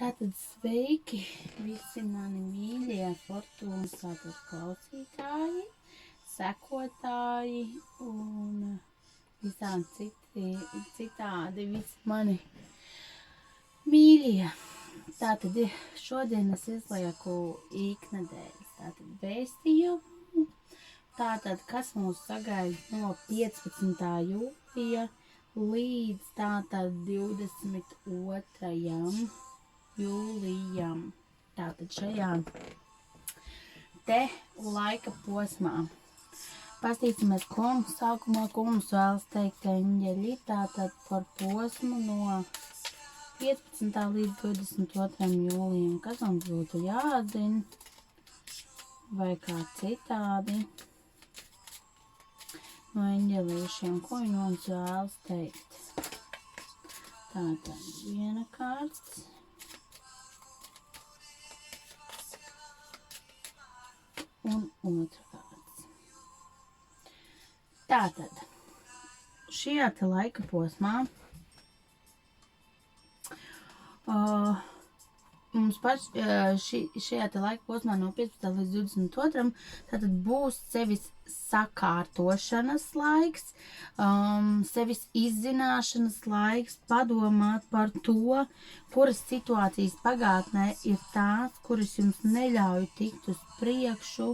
Tātad sveiki visi mani mīļie Fortūnas tātad klausītāji, sekotāji un visādi citādi visi mani mīļie. Tātad šodien es izlieku iknedēļas tātad vēstījumu. Tātad, kas mūs sagaida no 15. jūlija līdz tātad 22. jūlijam. Tātad šajā te laika posmā. Pastīsimies, ko mums sākumā, ko mums vēlas teikt eņģeļi. Tātad par posmu no 15. līdz 22. jūlijam. Kas mums būtu jāzina? Vai kā citādi? No eņģelīšiem, ko viņi mums vēlas teikt. Tātad viena kārts. Un otra kārts. Tātad, šajā te laika posmā mums šajā te laika posmā no 15. līdz 22. tātad būs sevis sakārtošanas laiks, sevis izzināšanas laiks, padomāt par to, kuras situācijas pagātnē ir tās, kuras jums neļauj tikt uz priekšu,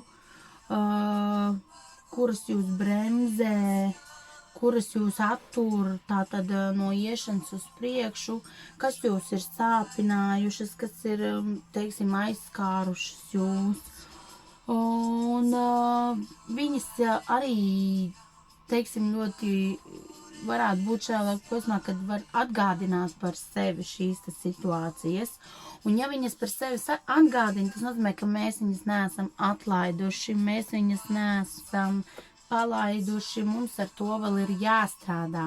kuras jūs bremzē, kuras jūs attur tātad no iešanas uz priekšu, kas jūs ir sāpinājušas, kas ir, teiksim, aizskārušas jūs. Un viņas arī, teiksim, ļoti varētu būt šajā laika posmā, kad var atgādināt par sevi šīs situācijas. Un ja viņas par sevi atgādina, tas nozīmē, ka mēs viņas neesam atlaiduši, mēs viņas neesam palaiduši, mums ar to vēl ir jāstrādā.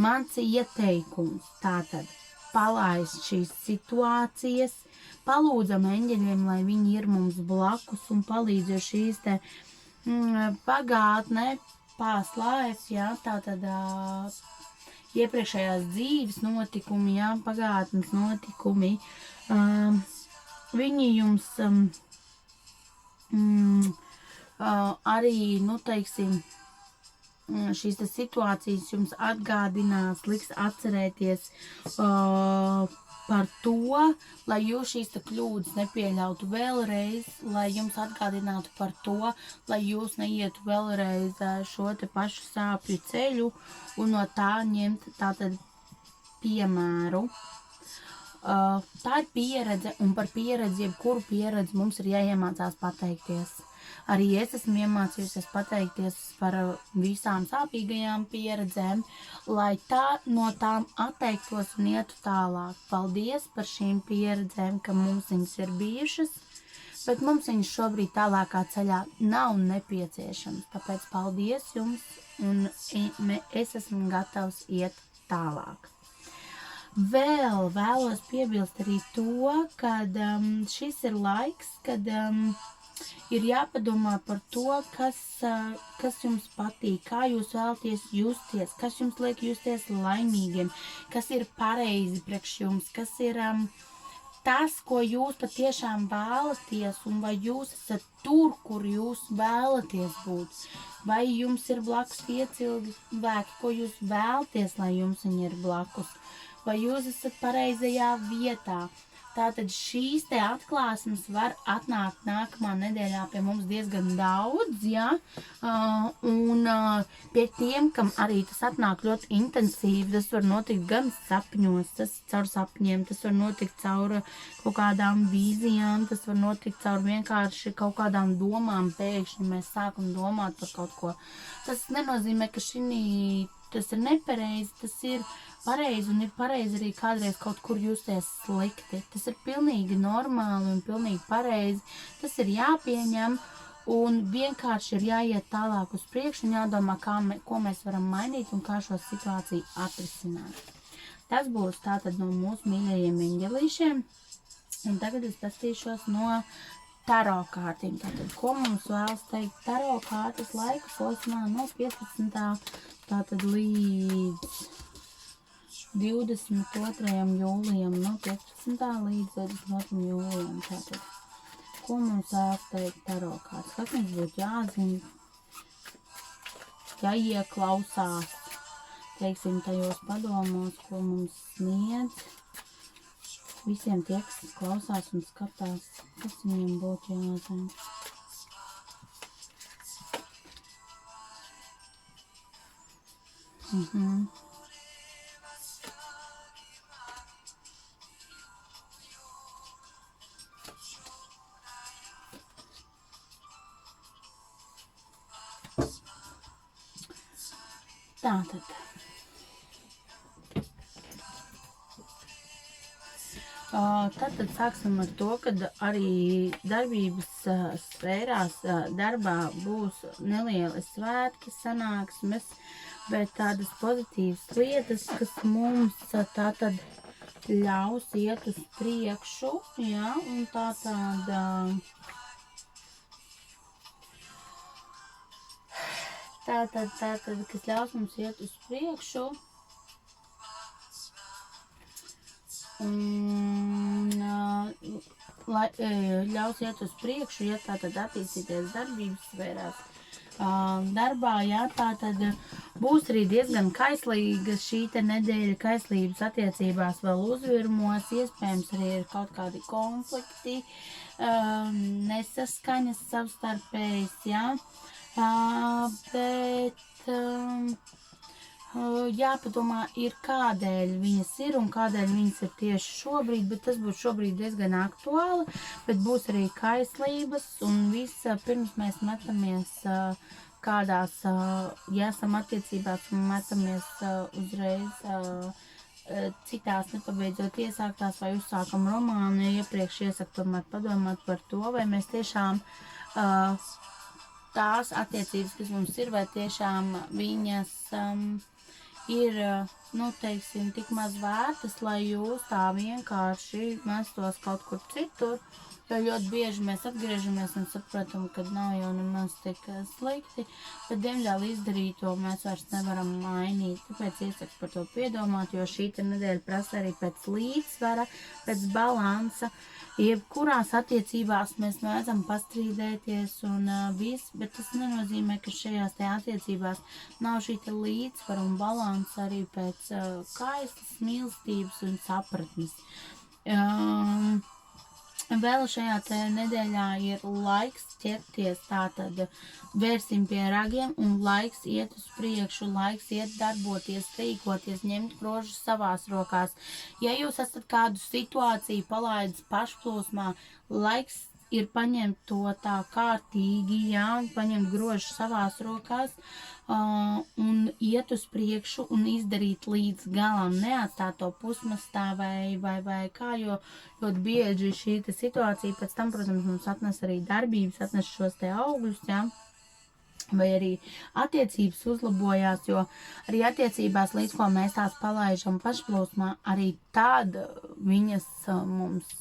Mans ieteikums tātad palaist šīs situācijas, palūdzam eņģeļiem, lai viņi ir mums blakus un palīdz, jo šīs te pagātnē, past life, jā, tātad iepriekšējās dzīves notikumi, jā, pagātnes notikumi, viņi jums arī, nu, teiksim, šīs situācijas jums atgādinās, liks atcerēties par to, lai jūs šīs kļūdas nepieļautu vēlreiz, lai jums atgādinātu par to, lai jūs neietu vēlreiz šo te pašu sāpju ceļu un no tā ņemt tātad piemēru. Tā ir pieredze, un par pieredzi, jebkuru pieredzi mums ir jāiemācās pateikties. Arī es esmu iemācījusies pateikties par visām sāpīgajām pieredzēm, lai no tām atteiktos un ietu tālāk. Paldies par šīm pieredzēm, ka mums viņas ir bijušas, bet mums viņas šobrīd tālākā ceļā nav nepieciešams. Tāpēc paldies jums, un es esmu gatavs iet tālāk. Vēl vēlos piebilst arī to, kad šis ir laiks, kad ir jāpadomā par to, kas jums patīk, kā jūs vēlaties justies, kas jums liek justies laimīgiem, kas ir pareizi priekš jums, kas ir tas, ko jūs patiešām vēlaties, un vai jūs esat tur, kur jūs vēlaties būt, vai jums ir blakus tie cilvēki, ko jūs vēlaties, lai jums viņi ir blakus, vai jūs esat pareizajā vietā. Tātad šīs te atklāsmes var atnākt nākamā nedēļā pie mums diezgan daudz, jā, un pie tiem, kam arī tas atnāk ļoti intensīvi, tas var notikt gan sapņos, tas caur sapņiem, tas var notikt caur kaut kādām vīzijām, tas var notikt caur vienkārši kaut kādām domām, pēkšņi mēs sākam domāt par kaut ko. Tas nenozīmē, ka tas ir nepareizi, tas ir pareizi, un ir pareizi arī kādreiz kaut kur justies slikti. Tas ir pilnīgi normāli un pilnīgi pareizi. Tas ir jāpieņem un vienkārši ir jāiet tālāk uz priekšu un jādomā, ko mēs varam mainīt un kā šo situāciju atrisināt. Tas būs tātad no mūsu mīļajiem eņģelīšiem. Un tagad es pastīšos no taro kārtīm. Tātad, ko mums vēlas teikt taro kārtas laika posmā no 15. tātad līdz 22. jūlijam no 15. līdz 22. jūlijam. Tātad, ko mums sāk teikt taro kārtas? Kas mums būtu jāzina, jāieklausās, teiksim, tajos padomos, ko mums sniedz visiem tie, kas klausās un skatās, kas viņiem būtu jāzina. Tātad. Tātad sāksim ar to, ka arī darbības sfērās darbā būs nelieli svētki, sanāksmes, bet tādas pozitīvas lietas, kas mums tātad ļaus iet uz priekšu, jā, un tātad, kas ļaus mums iet uz priekšu, ļaus iet uz priekšu, ja tātad attīstīties darbības sfērās. Darbā, jā, tātad būs arī diezgan kaislīga šī te nedēļa, kaislības attiecībās vēl uzvirmos, iespējams arī ir kaut kādi konflikti, nesaskaņas savstarpējas, jā, bet jāpadomā ir kādēļ viņas ir un kādēļ viņas ir tieši šobrīd, bet tas būs šobrīd diezgan aktuāli, bet būs arī kaislības un visa pirms mēs metamies kādās, ja esam attiecībās un metamies uzreiz citās nepabeidzot iesāktās vai uzsākam romānu, ja iepriekš iesaku tomēr padomāt par to, vai mēs tiešām tās attiecības, kas mums ir, vai tiešām viņas ir, nu, teiksim, tik maz vērtas, lai jūs tā vienkārši mestos kaut kur citur, jo ļoti bieži mēs atgriežamies un sapratam, ka nav jau nemaz tik slikti, bet, diemžēl, izdarīto mēs vairs nevaram mainīt. Tāpēc iesaku par to piedomāt, jo šī nedēļa prasa arī pēc līdzsvara, pēc balansa. Jebkurās attiecībās mēs mēdzam pastrīdēties un viss, bet tas nenozīmē, ka šajās te attiecībās nav šī te līdzsvara un balansa arī pēc kaistas, mīlestības un sapratnes. Vēl šajā te nedēļā ir laiks ķerties, tātad vērsim pie ragiem un laiks iet uz priekšu, laiks iet darboties, rīkoties, ņemt grožus savās rokās. Ja jūs esat kādu situāciju palaidis pašplūsmā, laiks ir paņemt to tā kārtīgi, jā, paņemt grožus savās rokās un iet uz priekšu un izdarīt līdz galam, neatstāt to pusmastā vai kā, jo ļoti bieži šī situācija pēc tam, protams, mums atnes arī darbības, atnes šos te augļus, jā, vai arī attiecības uzlabojās, jo arī attiecībās, līdz ko mēs tās palaižam pašplūsmā, arī tad viņas mums,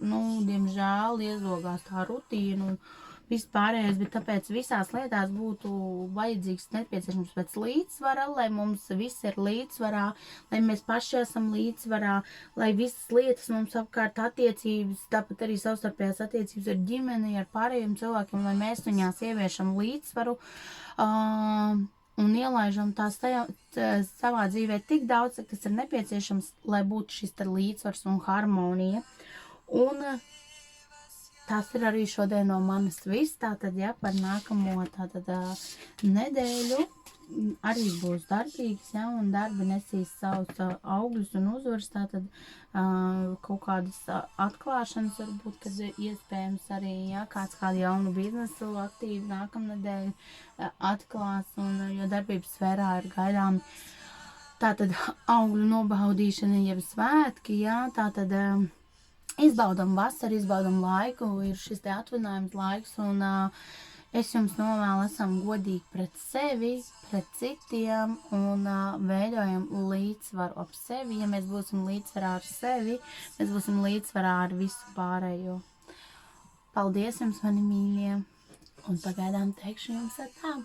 nu, diemžēl iezogās tā rutīna un vispārējais, bet tāpēc visās lietās būtu vajadzīgs nepieciešams pēc līdzsvara, lai mums viss ir līdzsvarā, lai mēs paši esam līdzsvarā, lai visas lietas mums apkārt attiecības, tāpat arī savstarpējās attiecības ar ģimeni, ar pārējiem cilvēkiem, lai mēs viņās ieviešam līdzsvaru un ielaižam tās savā dzīvē tik daudz, cik tas ir nepieciešams, lai būtu šis līdzsvars un harmonija. Un tas ir arī šodien no manis viss, tātad, ja, par nākamo tātad nedēļu arī būs darbīgs, ja, un darbi nesīs savus augļus un uzvaras, tātad kaut kādas atklāšanas varbūt, kad iespējams arī, ja, kādu jaunu biznesu aktīvi nākamnedēļ atklās, un, jo darbības sfērā ir gaidām tātad augļu nobaudīšana, jeb svētki, ja, tātad izbaudam vasaru, izbaudam laiku, ir šis te atvaļinājums laiks, un es jums novēlu, esam godīgi pret sevi, pret citiem, un veidojam līdzsvaru ap sevi. Ja mēs būsim līdzsvarā ar sevi, mēs būsim līdzsvarā ar visu pārējo. Paldies jums, mani mīļie, un pagaidām teikšu jums tā.